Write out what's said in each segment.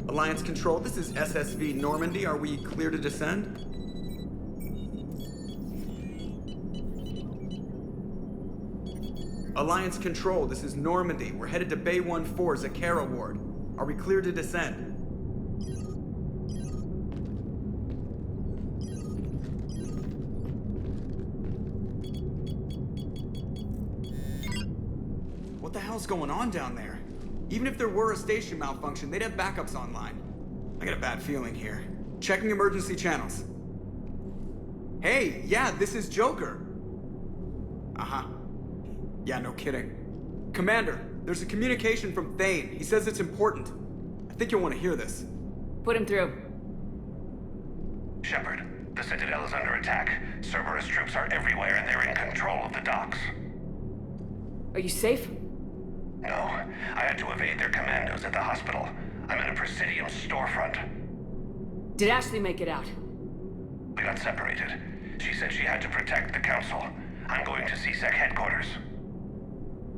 Alliance Control, this is SSV Normandy. Are we clear to descend? Alliance Control, this is Normandy. We're headed to Bay 1-4, Zakara Ward. Are we clear to descend? What the hell's going on down there? Even if there were a station malfunction, they'd have backups online. I got a bad feeling here. Checking emergency channels. Hey, yeah, this is Joker. Uh-huh. Yeah, no kidding. Commander, there's a communication from Thane. He says it's important. I think you'll want to hear this. Put him through. Shepard, the Citadel is under attack. Cerberus troops are everywhere and they're in control of the docks. Are you safe? No, I had to evade their commandos at the hospital. I'm in a Presidium storefront. Did Ashley make it out? We got separated. She said she had to protect the Council. I'm going to CSEC headquarters.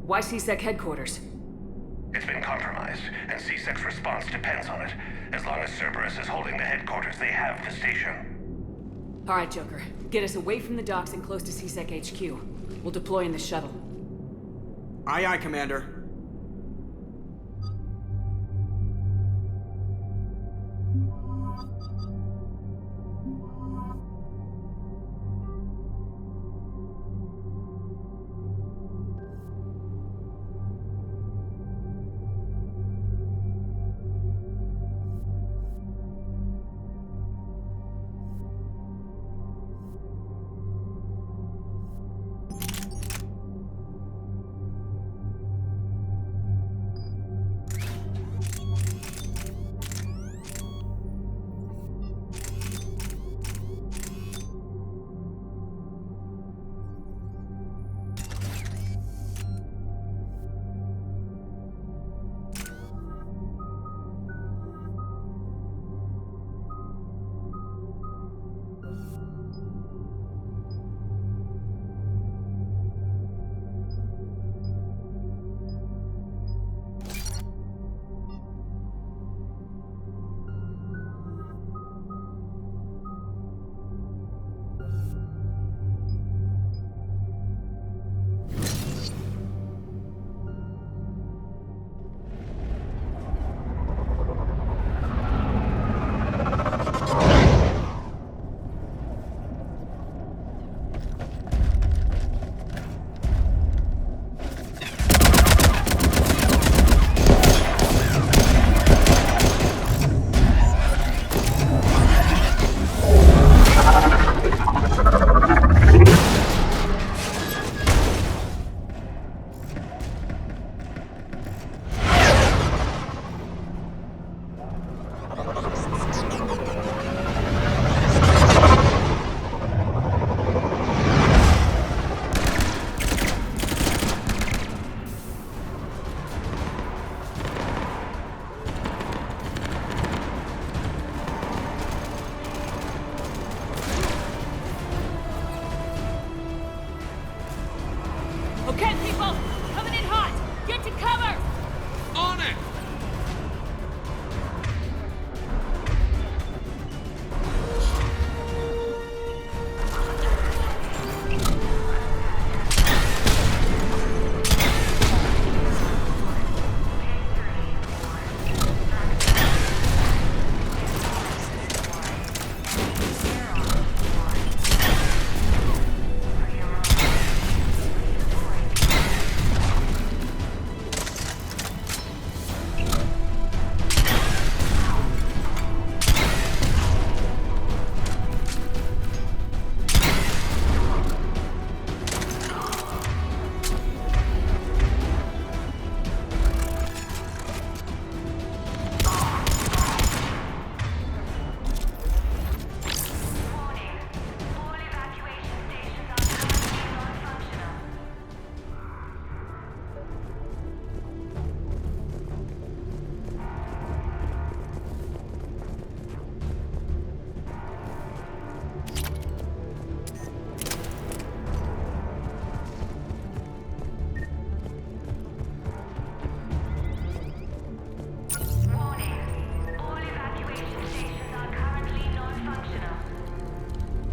Why CSEC headquarters? It's been compromised, and CSEC's response depends on it. As long as Cerberus is holding the headquarters, they have the station. All right, Joker. Get us away from the docks and close to CSEC HQ. We'll deploy in the shuttle. Aye, aye, Commander.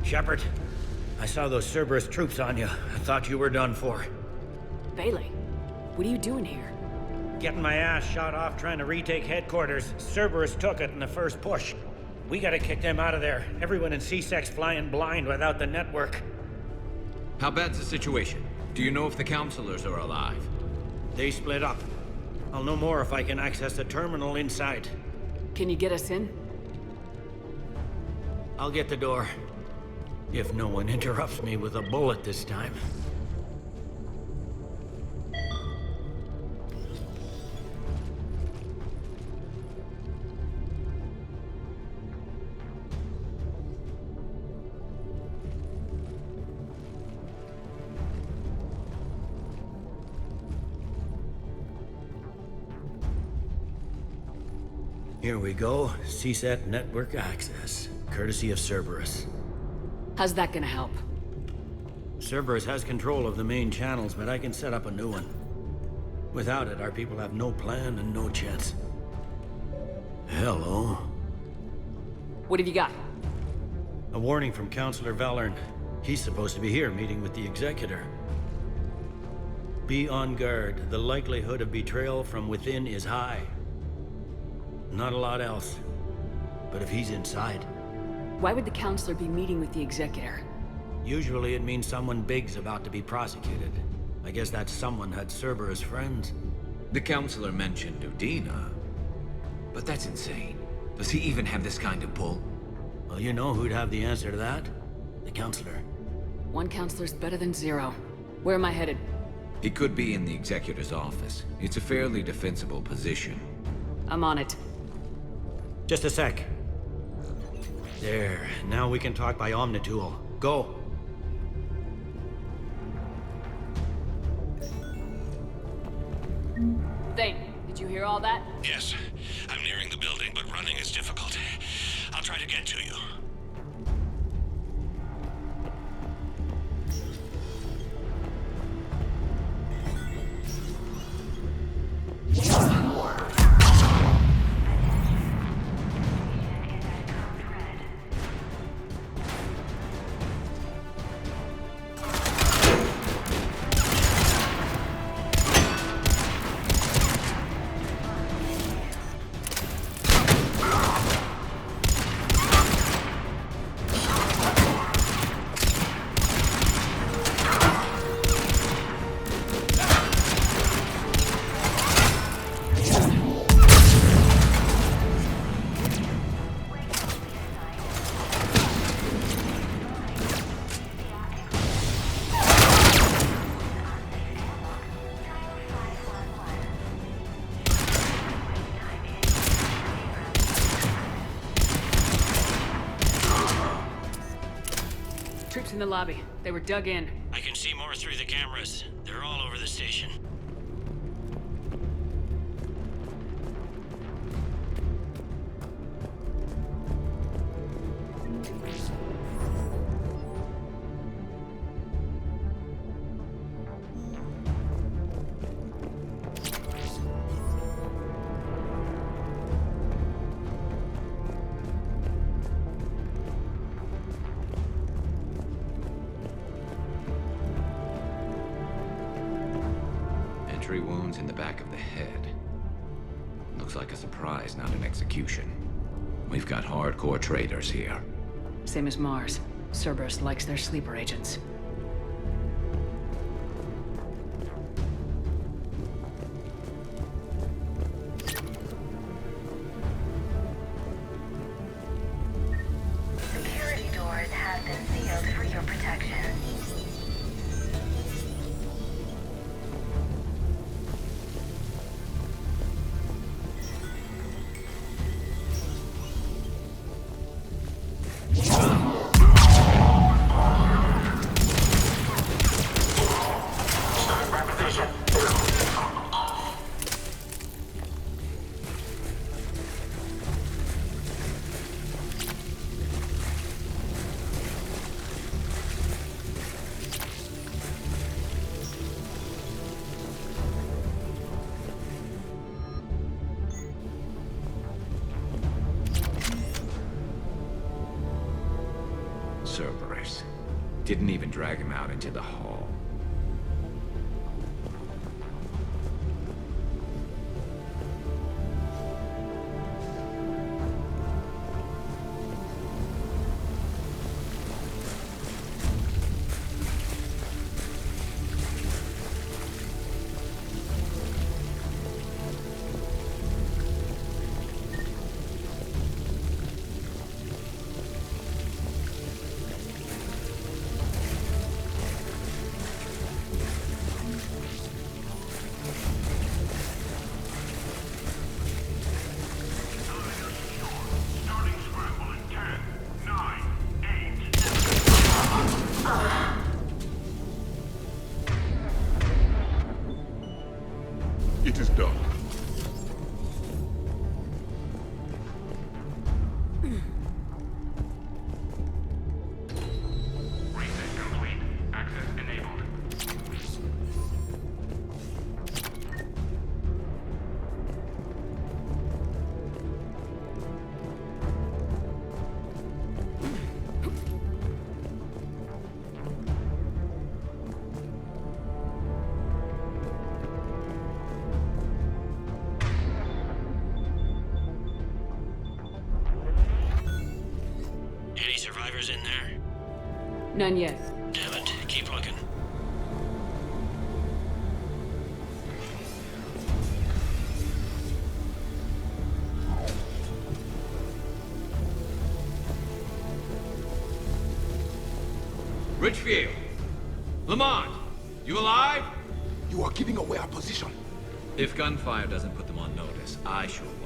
Shepard, I saw those Cerberus troops on you. I thought you were done for. Bailey, what are you doing here? Getting my ass shot off trying to retake headquarters. Cerberus took it in the first push. We gotta kick them out of there. Everyone in C-Sec's flying blind without the network. How bad's the situation? Do you know if the counselors are alive? They split up. I'll know more if I can access the terminal inside. Can you get us in? I'll get the door. If no one interrupts me with a bullet this time. Here we go. CSAT network access, courtesy of Cerberus. How's that gonna help? Cerberus has control of the main channels, but I can set up a new one. Without it, our people have no plan and no chance. Hello. What have you got? A warning from Counselor Valern. He's supposed to be here meeting with the Executor. Be on guard. The likelihood of betrayal from within is high. Not a lot else. But if he's inside... Why would the Counselor be meeting with the Executor? Usually it means someone big's about to be prosecuted. I guess that someone had Cerberus friends. The counselor mentioned Udina. But that's insane. Does he even have this kind of pull? Well, you know who'd have the answer to that? The Counselor. One Counselor's better than zero. Where am I headed? He could be in the Executor's office. It's a fairly defensible position. I'm on it. Just a sec. There. Now we can talk by Omnitool. Go. Thane, did you hear all that? Yes. I'm nearing the building, but running is difficult. I'll try to get to you. Troops in the lobby. They were dug in. I can see more through the cameras. They're all over the station. Entry wounds in the back of the head. Looks like a surprise, not an execution. We've got hardcore traitors here. Same as Mars. Cerberus likes their sleeper agents. Security doors have been sealed for your protection. Cerberus. Didn't even drag him out into the hall. It is done. Reset complete. Access enabled. Any survivors in there? None yet. Damn it, keep looking. Richfield! Lamont! You alive? You are giving away our position. If gunfire doesn't put them on notice, I sure won't.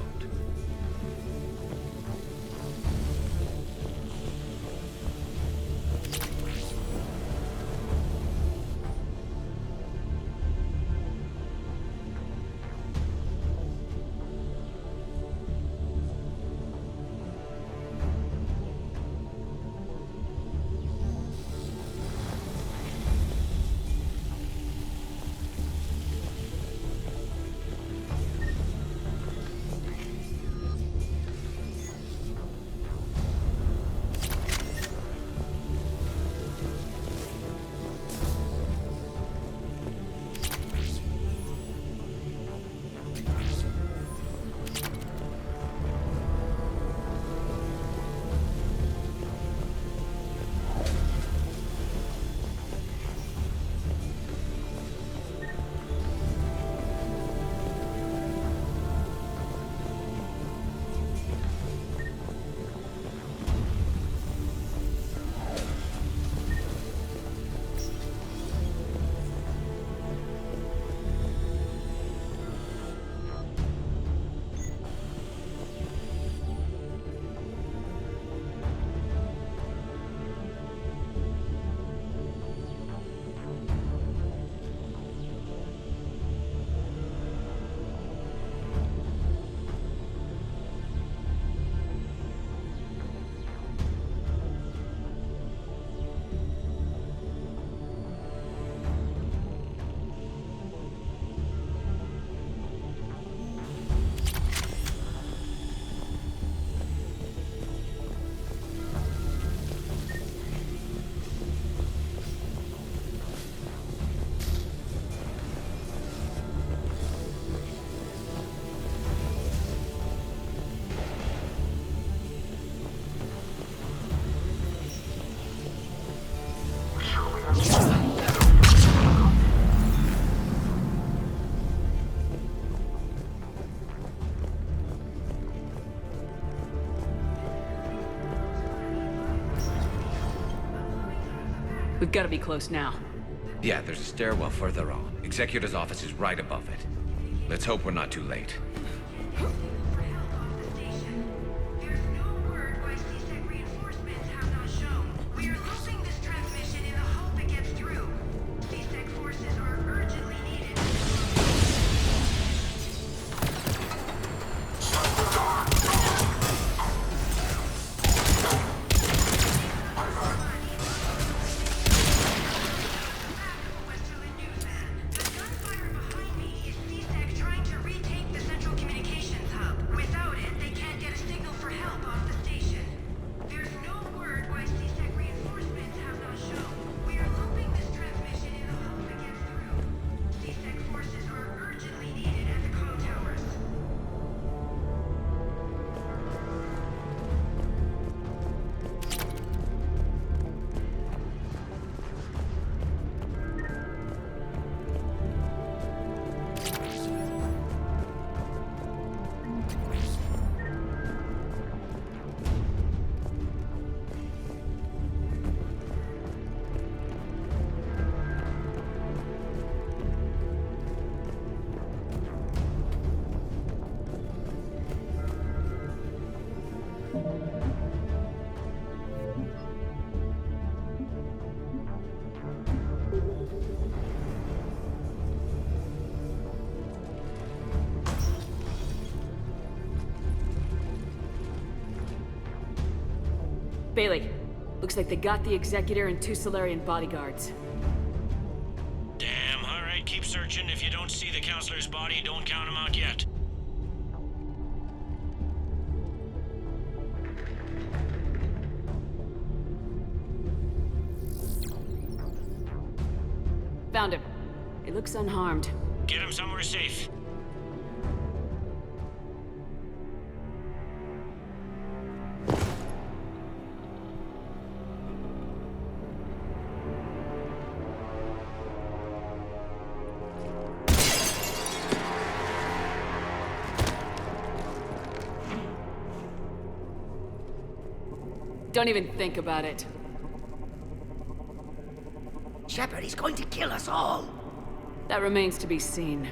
We've got to be close now. Yeah, there's a stairwell further on. Executor's office is right above it. Let's hope we're not too late. There's no word why C-Sec reinforcements have not shown. We are losing this transmission in the hope it gets through. C-Sec forces are urgently needed. Westerland newsman. The gunfire behind me is C-Sec trying to retake the central communications hub. Bailey, looks like they got the Executor and 2 Solarian bodyguards. Damn, alright, keep searching. If you don't see the counselor's body, don't count him out yet. Found him. He looks unharmed. Get him somewhere safe. Don't even think about it. Shepard, he's going to kill us all. That remains to be seen.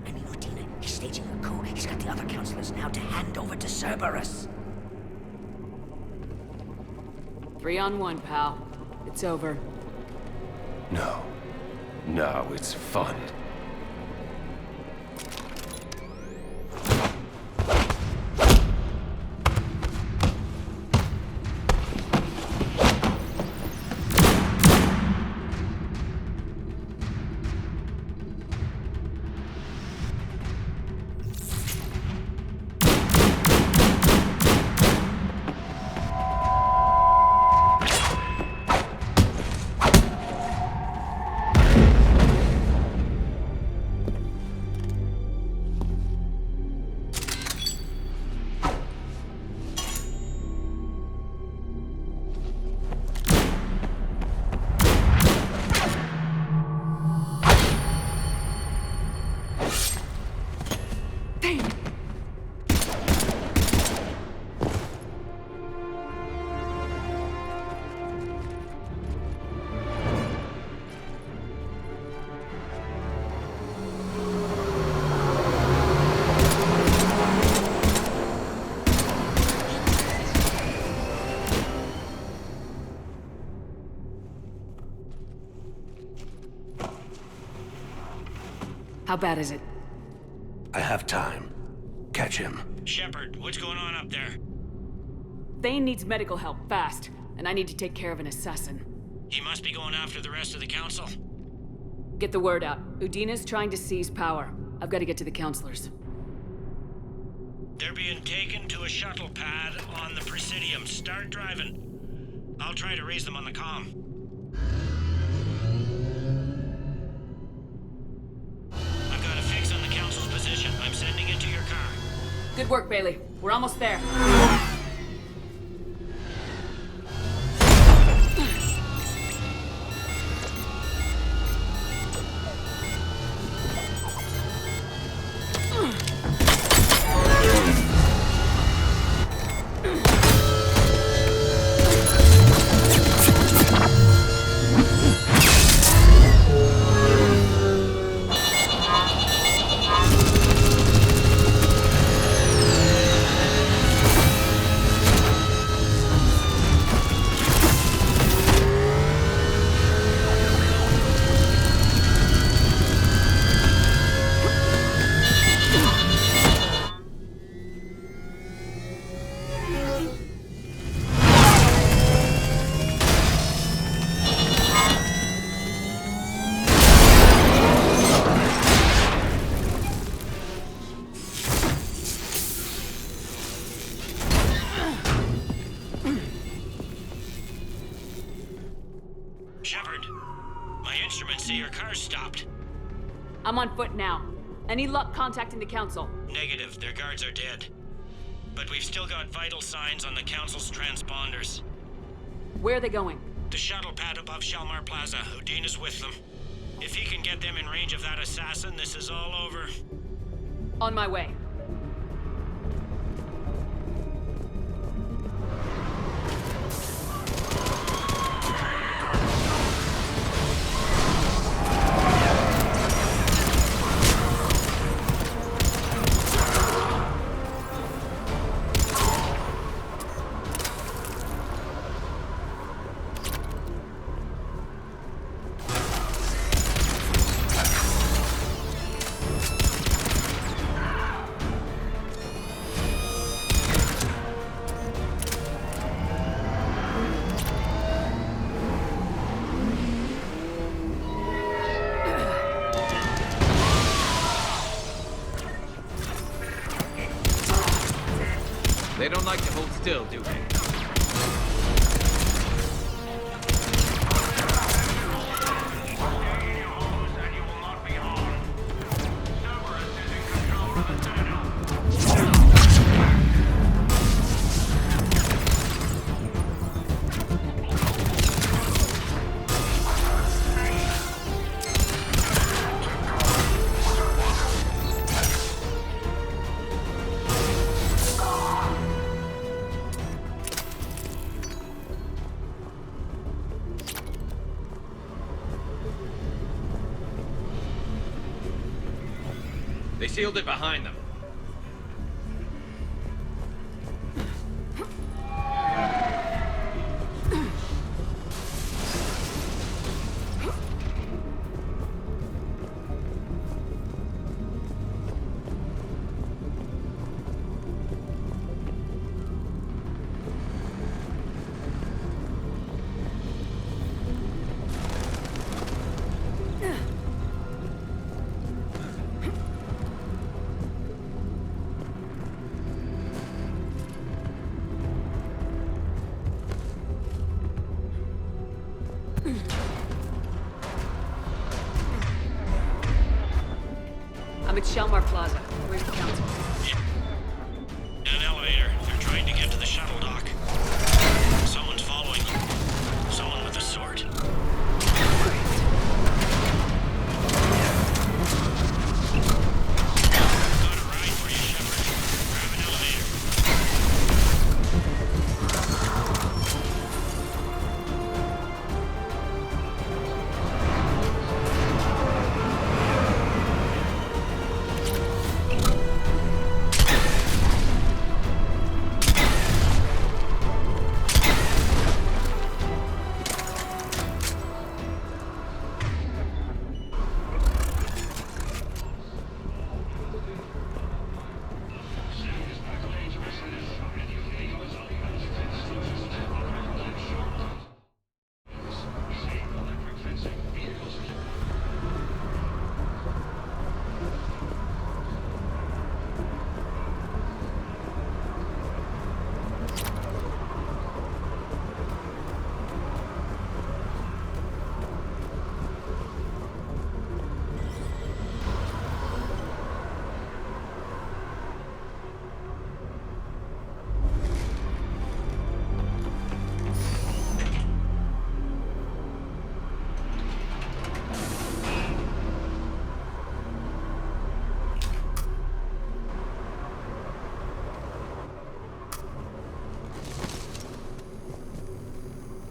I mean, Udina, he's staging a coup. He's got the other counselors now to hand over to Cerberus. 3 on 1, pal. It's over. No. No, it's fun. How bad is it? I have time. Catch him. Shepard, what's going on up there? Thane needs medical help, fast. And I need to take care of an assassin. He must be going after the rest of the council. Get the word out. Udina's trying to seize power. I've got to get to the counselors. They're being taken to a shuttle pad on the Presidium. Start driving. I'll try to raise them on the comm. I've got a fix on the council's position. I'm sending it to your car. Good work, Bailey. We're almost there. Shepard, my instruments say your car's stopped. I'm on foot now. Any luck contacting the council? Negative, their guards are dead. But we've still got vital signs on the council's transponders. Where are they going? The shuttle pad above Shalmar Plaza. Udina's with them. If he can get them in range of that assassin, this is all over. On my way. They don't like to hold still, do they? They sealed it behind them. I'm at Shelmar Plaza. Where's the council? In an elevator. They're trying to get to the shuttle dock. Someone's following them. Someone with a sword. Got a ride for you, Shepard. Grab an elevator.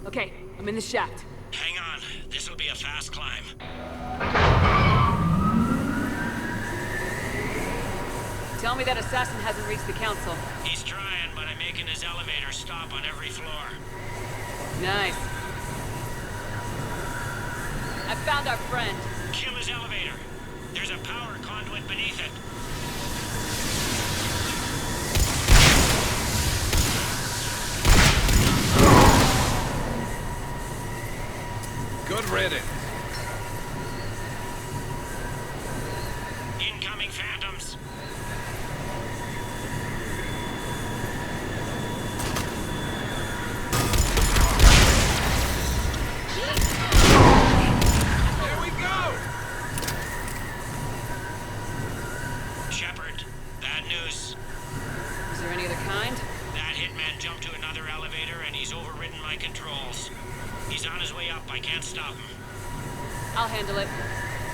Okay, I'm in the shaft. Hang on. This'll be a fast climb. Tell me that assassin hasn't reached the council. He's trying, but I'm making his elevator stop on every floor. Nice. I found our friend. Kill his elevator. There's a power conduit beneath it. Good riddance. Incoming phantoms. There we go! Shepard, bad news. Is there any other kind? That hitman jumped to another elevator and he's overridden my controls. He's on his way up. I can't stop him. I'll handle it.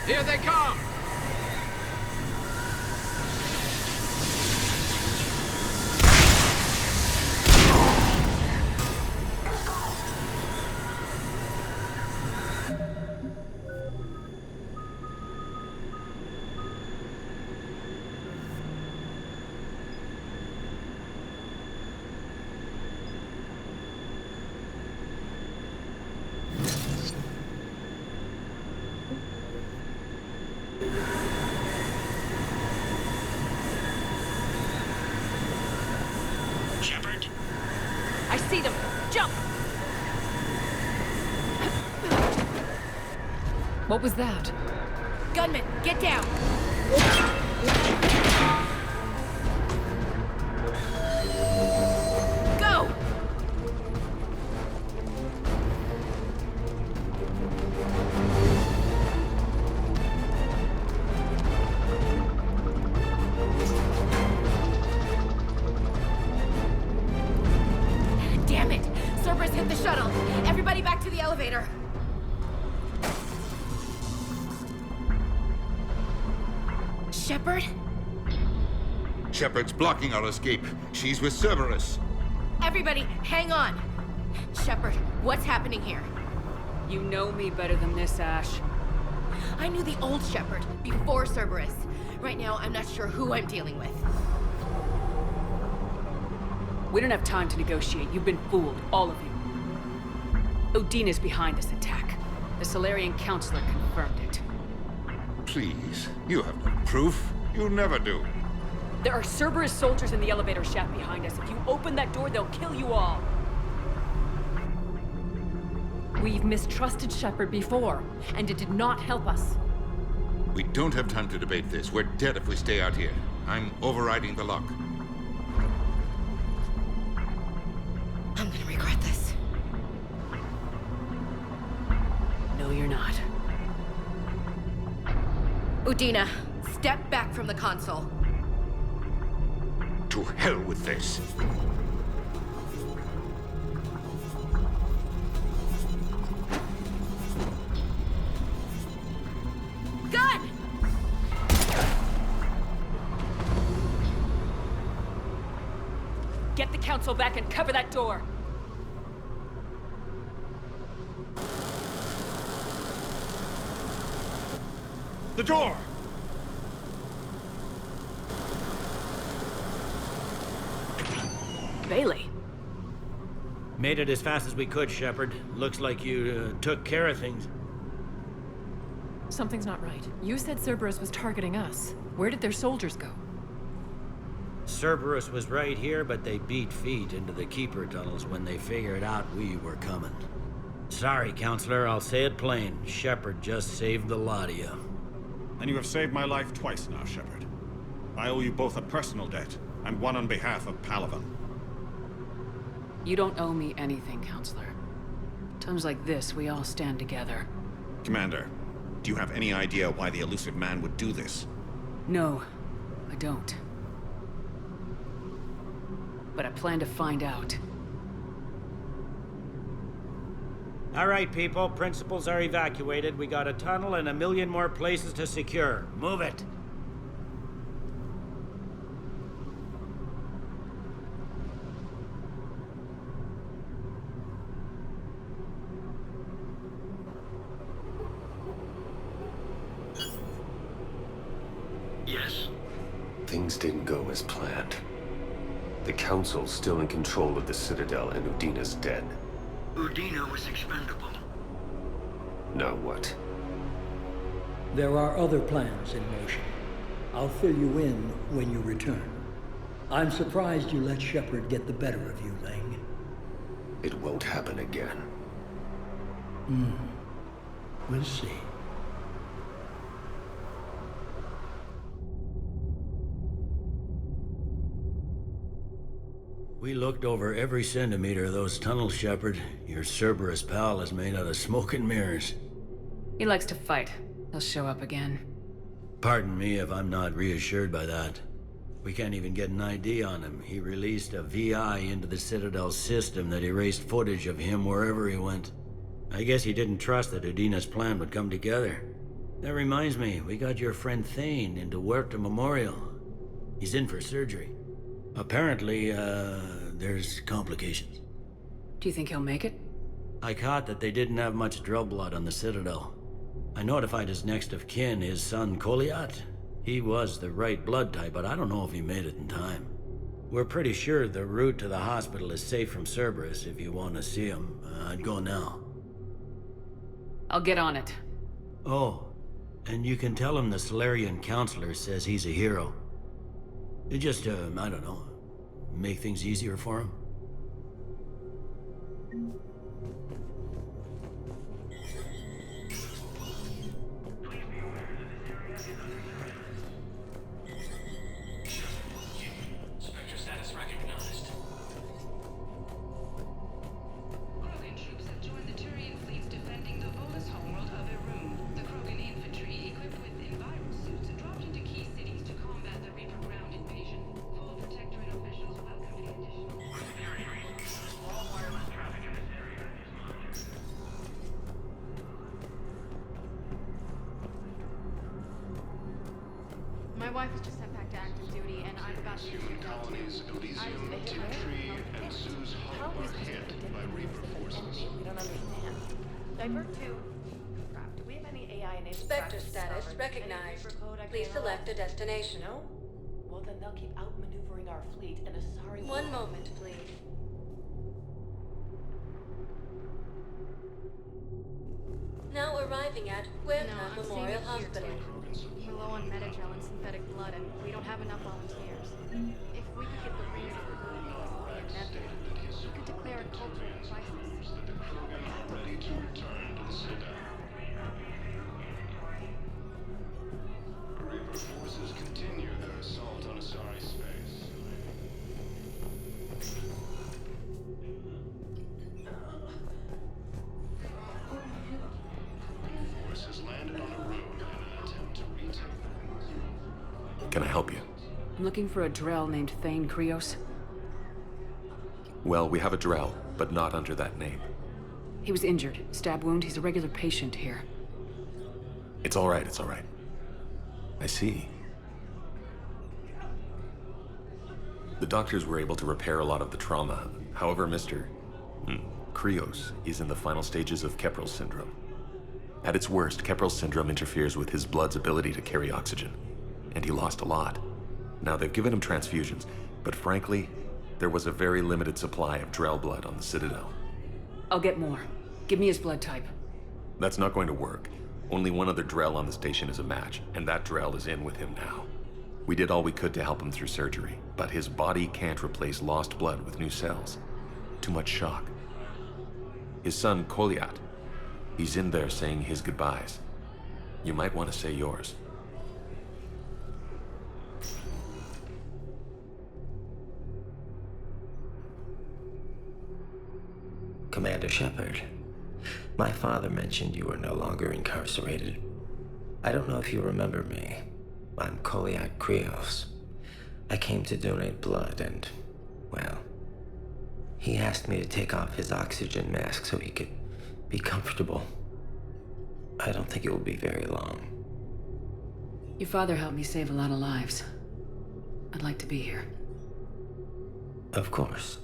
Here they come! Shepard? I see them! Jump! What was that? Gunman, get down! Get the shuttle! Everybody back to the elevator! Shepard? Shepard's blocking our escape. She's with Cerberus. Everybody, hang on! Shepard, what's happening here? You know me better than this, Ash. I knew the old Shepard, before Cerberus. Right now, I'm not sure who I'm dealing with. We don't have time to negotiate. You've been fooled, all of you. Udina's behind this attack. The Solarian Counselor confirmed it. Please, you have no proof. You never do. There are Cerberus soldiers in the elevator shaft behind us. If you open that door, they'll kill you all. We've mistrusted Shepard before, and it did not help us. We don't have time to debate this. We're dead if we stay out here. I'm overriding the lock. I'm gonna regret this. No, you're not. Udina, step back from the console. To hell with this. Gun! Get the Council back and cover that door. The door! Bailey. Made it as fast as we could, Shepard. Looks like you took care of things. Something's not right. You said Cerberus was targeting us. Where did their soldiers go? Cerberus was right here, but they beat feet into the Keeper tunnels when they figured out we were coming. Sorry, Counselor, I'll say it plain. Shepard just saved the lot of you. And you have saved my life twice now, Shepard. I owe you both a personal debt, and one on behalf of Palaven. You don't owe me anything, Counselor. Times like this, we all stand together. Commander, do you have any idea why the elusive man would do this? No, I don't. But I plan to find out. All right, people. Principals are evacuated. We got a tunnel and 1 million more places to secure. Move it. Yes? Things didn't go as planned. The Council's still in control of the Citadel and Udina's dead. Udina was expendable. Now what? There are other plans in motion. I'll fill you in when you return. I'm surprised you let Shepard get the better of you, Ling. It won't happen again. We'll see. We looked over every centimeter of those tunnels, Shepard. Your Cerberus pal is made out of smoke and mirrors. He likes to fight. He'll show up again. Pardon me if I'm not reassured by that. We can't even get an ID on him. He released a VI into the Citadel system that erased footage of him wherever he went. I guess he didn't trust that Udina's plan would come together. That reminds me, we got your friend Thane into Huerta Memorial. He's in for surgery. Apparently, there's complications. Do you think he'll make it? I caught that they didn't have much drill blood on the Citadel. I notified his next of kin, his son Koliat. He was the right blood type, but I don't know if he made it in time. We're pretty sure the route to the hospital is safe from Cerberus. If you want to see him, I'd go now. I'll get on it. Oh, and you can tell him the Solarian Counselor says he's a hero. It just, I don't know, make things easier for him. Spectre status recognized. Krogan troops have joined the Turian fleets defending the Volus homeworld of Irun. The Krogan infantry, equipped with enviro suits, dropped into key cities to combat the Reaper ground invasion. Full Protectorate officials welcome the additional... For security reasons, all wireless traffic in this area wife was just sent back to active duty, and I've got Human colonies Elysium, Tiptree, and Sue's Hope were hit by Reaper forces. We don't understand. Divert to... Crap, do we have any AI enabled... Spectre status recognized. Please select a destination. No? Well, then they'll keep outmaneuvering our fleet in a sorry... One moment, please. Now arriving at Huerta Memorial Hospital. We're low on Metagel and synthetic blood, and we don't have enough volunteers. If we could get the reason for we could declare a cultural crisis. That the Krogan are ready to return to the Citadel. Reaper forces continue their assault on Asari space. Force has landed on a road in an attempt to retake them. Can I help you? I'm looking for a Drell named Thane Krios. Well, we have a Drell, but not under that name. He was injured. Stab wound. He's a regular patient here. It's all right, it's all right. I see. The doctors were able to repair a lot of the trauma. However, Mr. Krios is in the final stages of Keprel's syndrome. At its worst, Keprel's syndrome interferes with his blood's ability to carry oxygen, and he lost a lot. Now, they've given him transfusions, but frankly, there was a very limited supply of Drell blood on the Citadel. I'll get more. Give me his blood type. That's not going to work. Only one other Drell on the station is a match, and that Drell is in with him now. We did all we could to help him through surgery, but his body can't replace lost blood with new cells. Too much shock. His son, Koliat, he's in there saying his goodbyes. You might want to say yours. Commander Shepard, my father mentioned you were no longer incarcerated. I don't know if you remember me. I'm Koliat Krios. I came to donate blood and, well, he asked me to take off his oxygen mask so he could be comfortable. I don't think it will be very long. Your father helped me save a lot of lives. I'd like to be here. Of course.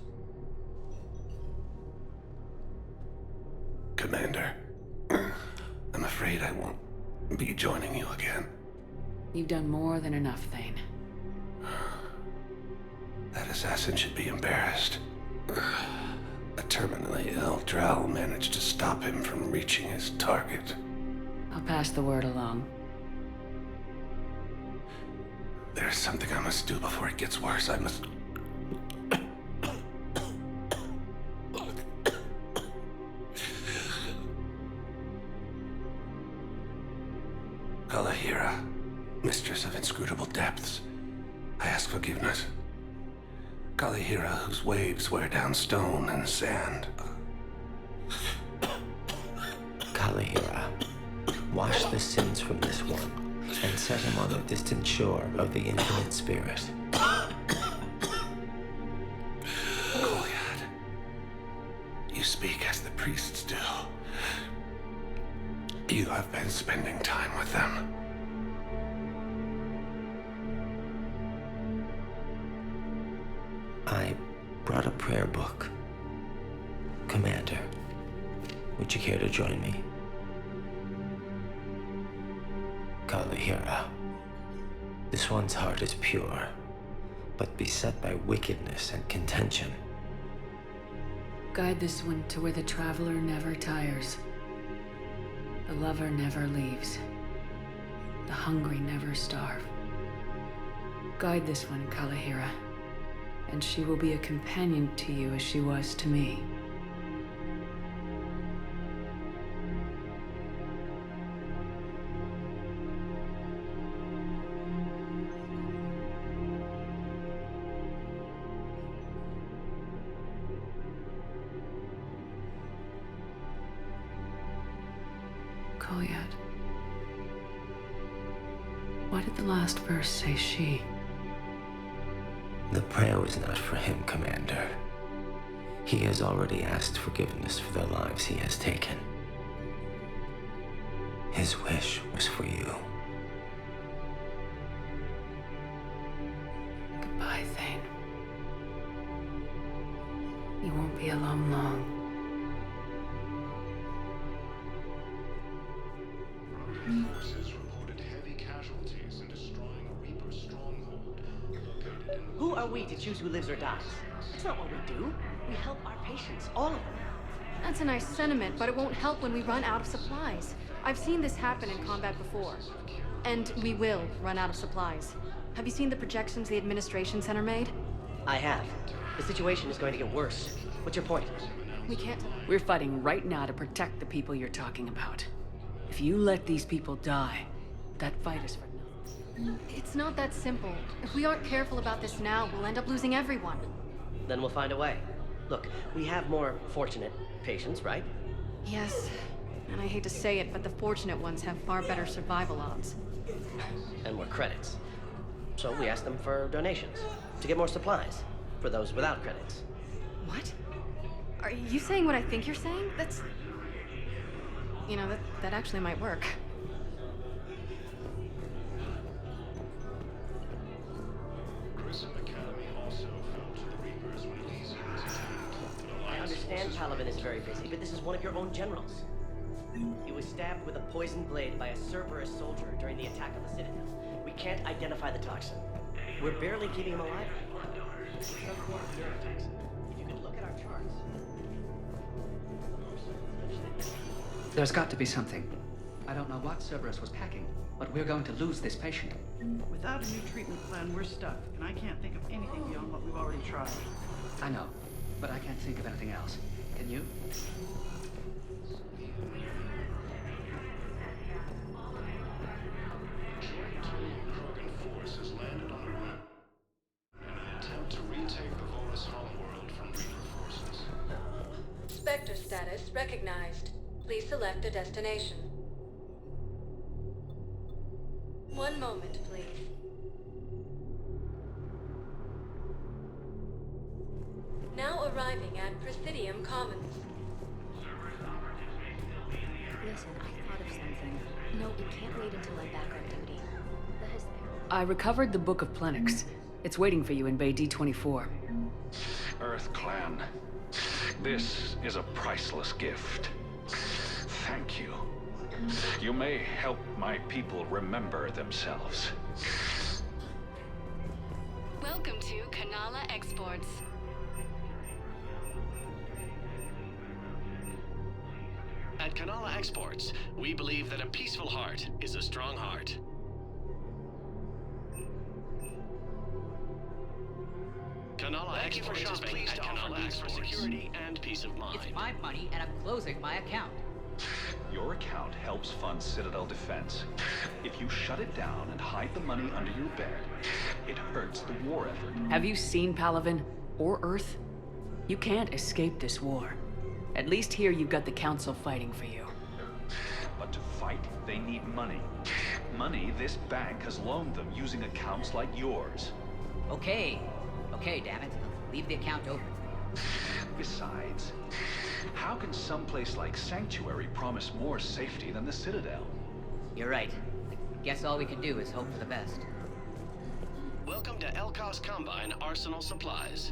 Commander, I'm afraid I won't be joining you again. You've done more than enough, Thane. That assassin should be embarrassed. A terminally ill Drell managed to stop him from reaching his target. I'll pass the word along. There's something I must do before it gets worse. I must... Kalahira, mistress of inscrutable depths, I ask forgiveness. Kalahira, whose waves wear down stone and sand. Kalahira, wash the sins from this one and set him on the distant shore of the infinite spirit. Koliat, you speak as the priests do. You have been spending time with them. I brought a prayer book. Commander, would you care to join me? Kalahira, this one's heart is pure, but beset by wickedness and contention. Guide this one to where the traveler never tires. The lover never leaves. The hungry never starve. Guide this one, Kalahira, and she will be a companion to you as she was to me. Koliat. Why did the last verse say she? The prayer was not for him, Commander. He has already asked forgiveness for the lives he has taken. His wish was for you. You won't be alone long. Forces reported heavy casualties in destroying a Reaper stronghold located in... Who are we to choose who lives or dies? That's not what we do. We help our patients, all of them. That's a nice sentiment, but it won't help when we run out of supplies. I've seen this happen in combat before. And we will run out of supplies. Have you seen the projections the Administration Center made? I have. The situation is going to get worse. What's your point? We can't... We're fighting right now to protect the people you're talking about. If you let these people die, that fight is for nothing. It's not that simple. If we aren't careful about this now, we'll end up losing everyone. Then we'll find a way. Look, we have more fortunate patients, right? Yes. And I hate to say it, but the fortunate ones have far better survival odds. And more credits. So we asked them for donations, to get more supplies, for those without credits. What? Are you saying what I think you're saying? That's... You know, that actually might work. I understand Paladin is very busy, but this is one of your own generals. He was stabbed with a poisoned blade by a Cerberus soldier during the attack on the Citadel. We can't identify the toxin. We're barely keeping him alive. It's some form of neurotoxin. If you could look at our charts... There's got to be something. I don't know what Cerberus was packing, but we're going to lose this patient. Without a new treatment plan, we're stuck, and I can't think of anything beyond what we've already tried. I know, but I can't think of anything else. Can you? Force has landed on the rim in an attempt to retake the Volus homeworld from Reaper forces. Spectre status recognized. Please select a destination. One moment, please. Now arriving at Presidium Commons. Listen, I thought of something. No, it can't wait until I'm back on duty. I recovered the Book of Plenix. It's waiting for you in Bay D24. Earth Clan, this is a priceless gift. Thank you. You may help my people remember themselves. Welcome to Kanala Exports. At Kanala Exports, we believe that a peaceful heart is a strong heart. Kanala Exports is pleased to offer leads for security and peace of mind. It's my money, and I'm closing my account. Your account helps fund Citadel defense. If you shut it down and hide the money under your bed, it hurts the war effort. Have you seen Palavin? Or Earth? You can't escape this war. At least here you've got the Council fighting for you. But to fight, they need money. Money this bank has loaned them using accounts like yours. Okay, damn it. Leave the account open. Besides, how can someplace like Sanctuary promise more safety than the Citadel? You're right. Guess all we can do is hope for the best. Welcome to Elkos Combine Arsenal Supplies.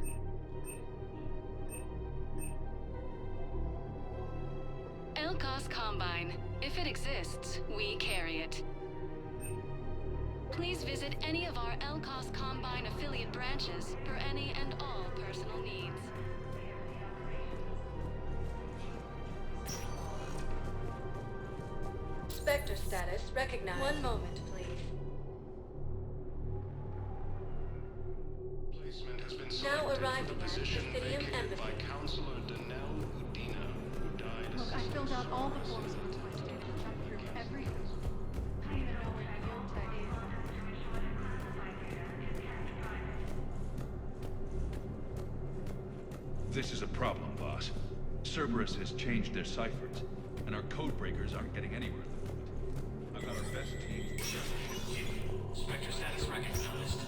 Elkos Combine. If it exists, we carry it. Please visit any of our Elkos Combine affiliate branches for any and all personal needs. Spectre status recognized. One moment, please. Placement has been Now selected arriving for the at position Presidium vacated Embassy. by Counselor Udina, who died Look, I filled out all the forms you requested and checked through everything. I don't even know where Iota is. This is a problem, boss. Cerberus has changed their ciphers, and our code breakers aren't getting anywhere. I've got our best team. Spectre status recognized.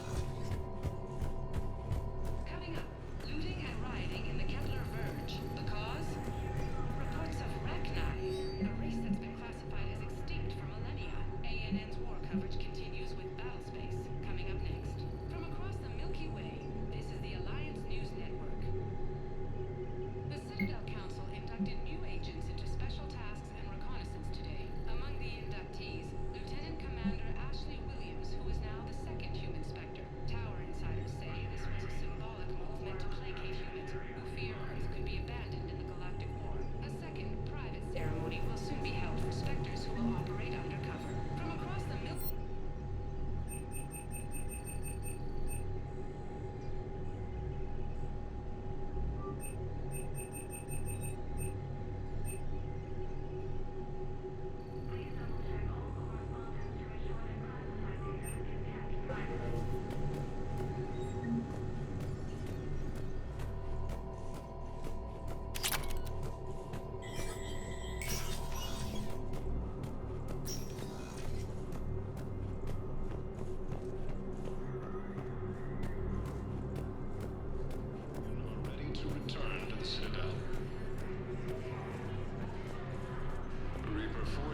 Coming up, looting and rioting in the Kepler Verge. The cause? Reports of Rachni, a race that's been classified as extinct for millennia. ANN's war coverage continues with Battlespace, coming up next. From across the Milky Way, this is the Alliance News Network.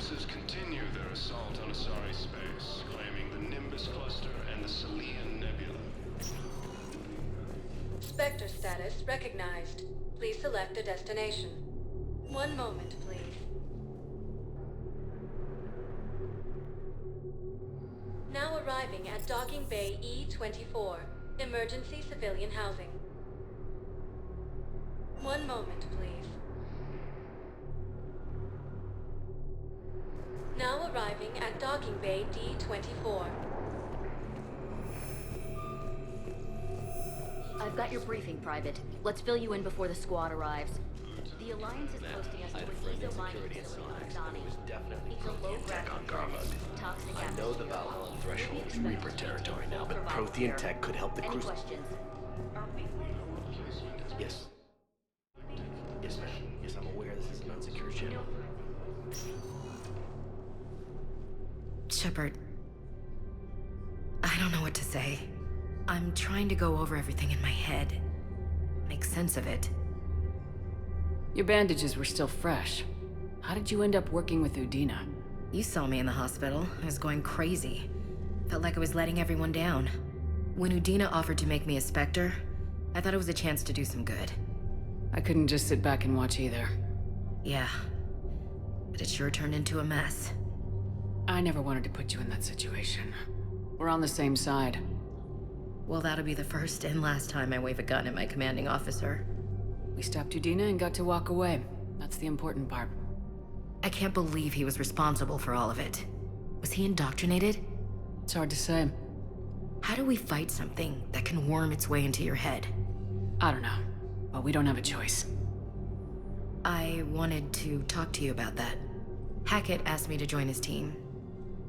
Cerberuses continue their assault on Asari space, claiming the Nimbus Cluster and the Salian Nebula. Spectre status recognized. Please select a destination. One moment, please. Now arriving at Docking Bay E-24, emergency civilian housing. One moment, please. Now arriving at Docking Bay D-24. I've got your briefing, Private. Let's fill you in before the squad arrives. The Alliance is posting us to an ESO mining facility on Donnie. It's a low-gravity, toxic I know the Valhalla threshold is Reaper territory now, but Prothean tech could help the Any crew. questions? Yes. Yes, ma'am. Yes, I'm aware this is an unsecured channel. Shepard, I don't know what to say. I'm trying to go over everything in my head. Make sense of it. Your bandages were still fresh. How did you end up working with Udina? You saw me in the hospital. I was going crazy. Felt like I was letting everyone down. When Udina offered to make me a Spectre, I thought it was a chance to do some good. I couldn't just sit back and watch either. Yeah. But it sure turned into a mess. I never wanted to put you in that situation. We're on the same side. Well, that'll be the first and last time I wave a gun at my commanding officer. We stopped Udina and got to walk away. That's the important part. I can't believe he was responsible for all of it. Was he indoctrinated? It's hard to say. How do we fight something that can worm its way into your head? I don't know, but we don't have a choice. I wanted to talk to you about that. Hackett asked me to join his team.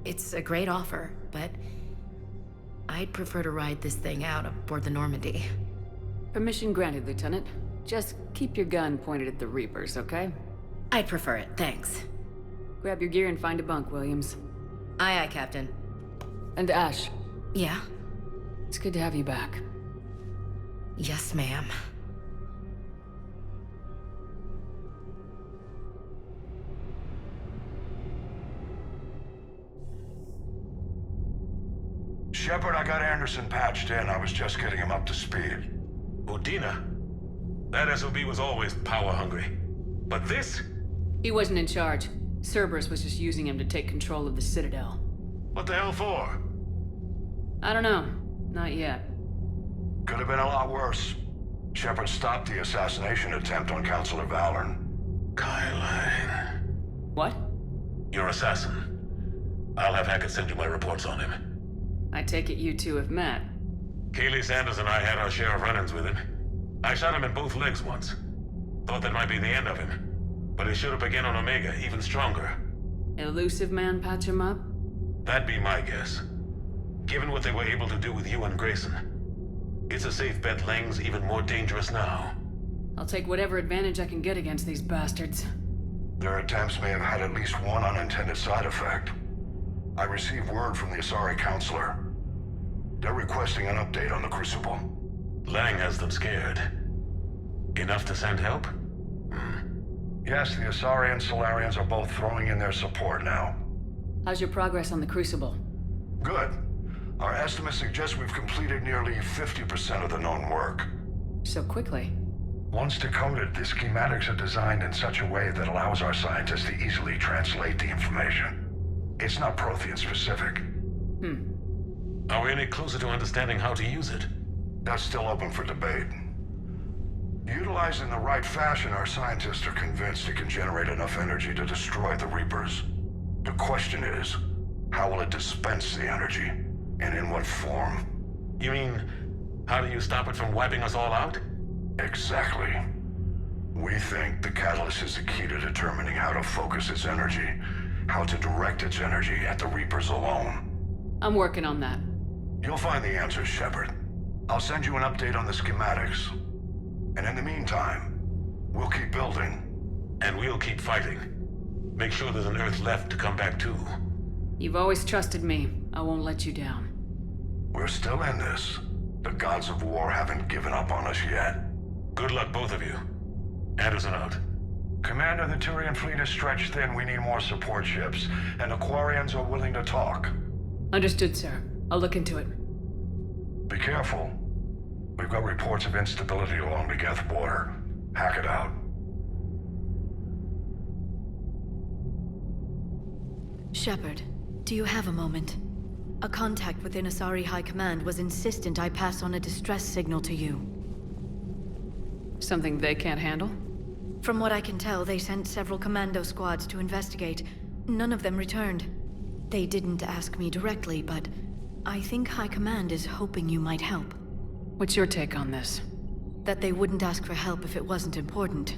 It's a great offer, but I'd prefer to ride this thing out aboard the Normandy. Permission granted, Lieutenant. Just keep your gun pointed at the Reapers, okay? I'd prefer it, thanks. Grab your gear and find a bunk, Williams. Aye, aye, Captain. And Ash. Yeah? It's good to have you back. Yes, ma'am. Shepard, I got Anderson patched in. I was just getting him up to speed. Udina? That SOB was always power-hungry. But this? He wasn't in charge. Cerberus was just using him to take control of the Citadel. What the hell for? I don't know. Not yet. Could have been a lot worse. Shepard stopped the assassination attempt on Councilor Valorn. Kyline. What? Your assassin. I'll have Hackett send you my reports on him. I take it you two have met. Kaylee Sanders and I had our share of run-ins with him. I shot him in both legs once. Thought that might be the end of him. But he should have begun on Omega, even stronger. Elusive man patch him up? That'd be my guess. Given what they were able to do with you and Grayson. It's a safe bet Lang's even more dangerous now. I'll take whatever advantage I can get against these bastards. Their attempts may have had at least one unintended side effect. I received word from the Asari Counselor. They're requesting an update on the Crucible. Lang has them scared. Enough to send help? Yes, the Asari and Solarians are both throwing in their support now. How's your progress on the Crucible? Good. Our estimates suggest we've completed nearly 50% of the known work. So quickly? Once decoded, the schematics are designed in such a way that allows our scientists to easily translate the information. It's not Prothean specific. Are we any closer to understanding how to use it? That's still open for debate. Utilized in the right fashion, our scientists are convinced it can generate enough energy to destroy the Reapers. The question is, how will it dispense the energy? And in what form? You mean, how do you stop it from wiping us all out? Exactly. We think the catalyst is the key to determining how to focus its energy, how to direct its energy at the Reapers alone. I'm working on that. You'll find the answers, Shepard. I'll send you an update on the schematics. And in the meantime, we'll keep building. And we'll keep fighting. Make sure there's an Earth left to come back to. You've always trusted me. I won't let you down. We're still in this. The gods of war haven't given up on us yet. Good luck, both of you. Anderson out. Commander, the Turian fleet is stretched thin. We need more support ships, and the Quarians are willing to talk. Understood, sir. I'll look into it. Be careful. We've got reports of instability along the Geth border. Hack it out. Shepard, do you have a moment? A contact within Asari High Command was insistent I pass on a distress signal to you. Something they can't handle? From what I can tell, they sent several commando squads to investigate. None of them returned. They didn't ask me directly, but I think High Command is hoping you might help. What's your take on this? That they wouldn't ask for help if it wasn't important.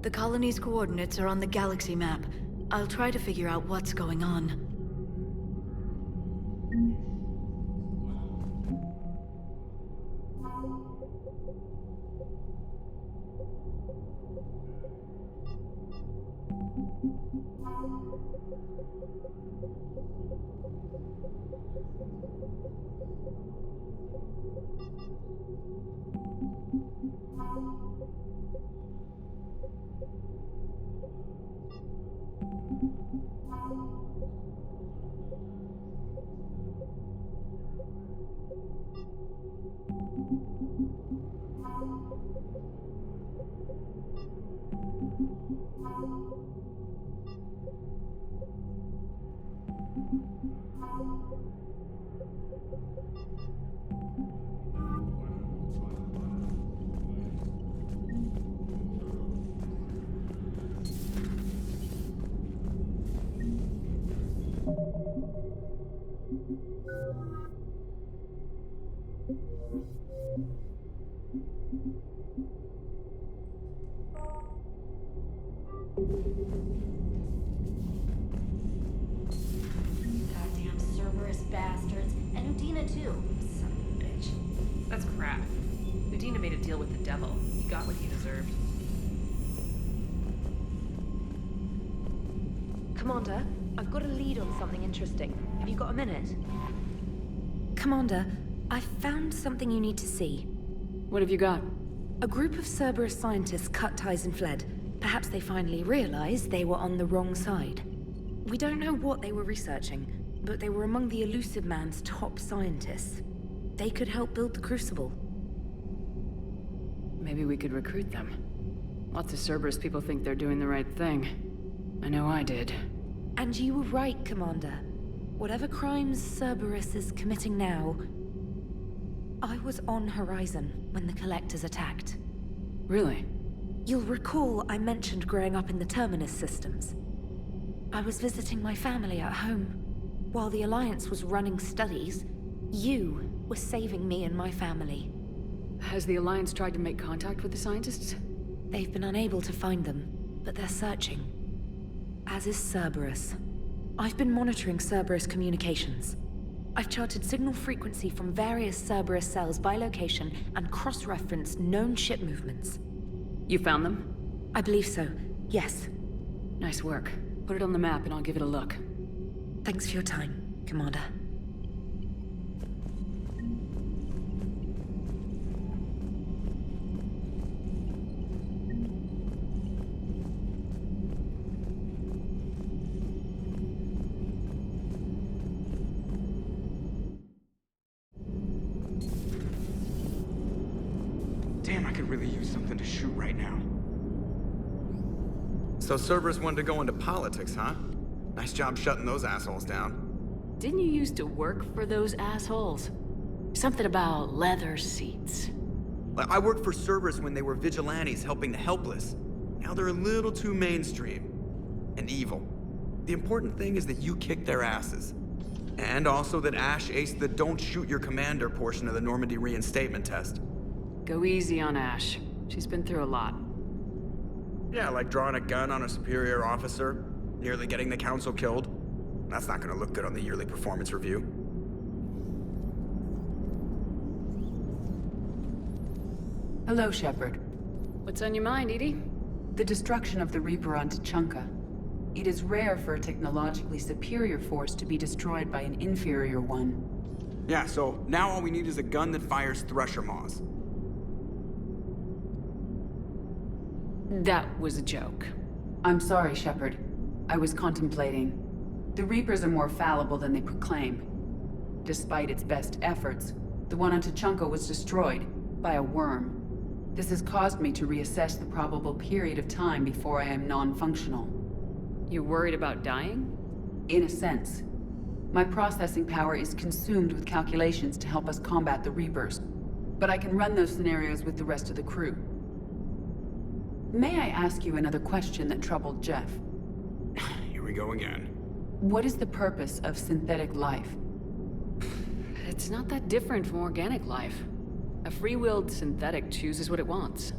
The colony's coordinates are on the galaxy map. I'll try to figure out what's going on. Goddamn Cerberus bastards. And Udina too. Son of a bitch. That's crap. Udina made a deal with the devil. He got what he deserved. Commander, I've got a lead on something interesting. Have you got a minute? Commander, I've found something you need to see. What have you got? A group of Cerberus scientists cut ties and fled. Perhaps they finally realized they were on the wrong side. We don't know what they were researching, but they were among the Elusive Man's top scientists. They could help build the Crucible. Maybe we could recruit them. Lots of Cerberus people think they're doing the right thing. I know I did. And you were right, Commander. Whatever crimes Cerberus is committing now, I was on Horizon when the Collectors attacked. Really? You'll recall I mentioned growing up in the Terminus systems. I was visiting my family at home. While the Alliance was running studies, you were saving me and my family. Has the Alliance tried to make contact with the scientists? They've been unable to find them, but they're searching. As is Cerberus. I've been monitoring Cerberus communications. I've charted signal frequency from various Cerberus cells by location and cross-referenced known ship movements. You found them? I believe so, yes. Nice work. Put it on the map and I'll give it a look. Thanks for your time, Commander. Damn, I could really use something to shoot right now. So Cerberus wanted to go into politics, huh? Nice job shutting those assholes down. Didn't you used to work for those assholes? Something about leather seats. I worked for Cerberus when they were vigilantes helping the helpless. Now they're a little too mainstream. And evil. The important thing is that you kicked their asses. And also that Ash aced the don't shoot your commander portion of the Normandy reinstatement test. Go easy on Ash. She's been through a lot. Yeah, like drawing a gun on a superior officer, nearly getting the council killed. That's not gonna look good on the yearly performance review. Hello, Shepard. What's on your mind, Edie? The destruction of the Reaper on Tuchanka. It is rare for a technologically superior force to be destroyed by an inferior one. Yeah, so now all we need is a gun that fires Thresher Maws. That was a joke. I'm sorry, Shepard. I was contemplating. The Reapers are more fallible than they proclaim. Despite its best efforts, the one on Tuchanka was destroyed by a worm. This has caused me to reassess the probable period of time before I am non-functional. You're worried about dying? In a sense. My processing power is consumed with calculations to help us combat the Reapers, but I can run those scenarios with the rest of the crew. May I ask you another question that troubled Jeff? Here we go again. What is the purpose of synthetic life? It's not that different from organic life. A free-willed synthetic chooses what it wants.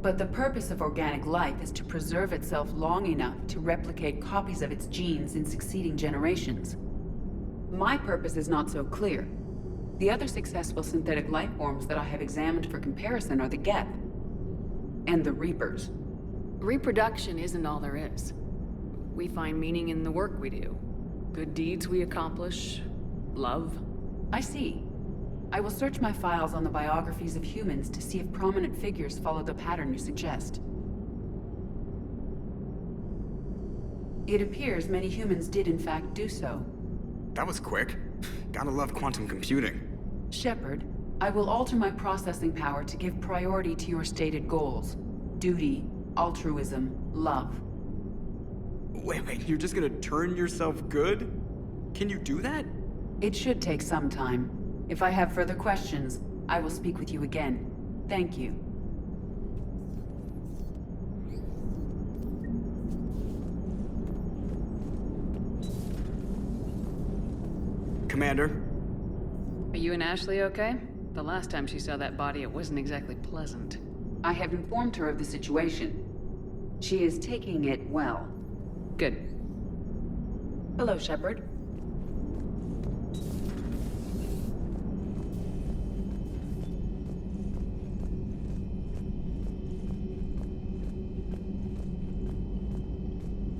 But the purpose of organic life is to preserve itself long enough to replicate copies of its genes in succeeding generations. My purpose is not so clear. The other successful synthetic life forms that I have examined for comparison are the Geth and the Reapers. Reproduction isn't all there is. We find meaning in the work we do. Good deeds we accomplish. Love. I see. I will search my files on the biographies of humans to see if prominent figures follow the pattern you suggest. It appears many humans did in fact do so. That was quick. Gotta love quantum computing. Shepard, I will alter my processing power to give priority to your stated goals. Duty, altruism, love. Wait, you're just gonna turn yourself good? Can you do that? It should take some time. If I have further questions, I will speak with you again. Thank you. Commander? Are you and Ashley okay? The last time she saw that body, it wasn't exactly pleasant. I have informed her of the situation. She is taking it well. Good. Hello, Shepard.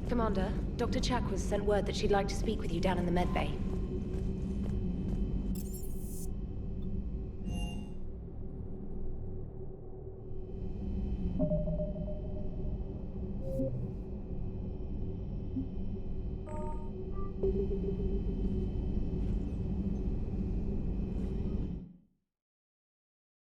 Commander, Dr. Chakwas sent word that she'd like to speak with you down in the medbay.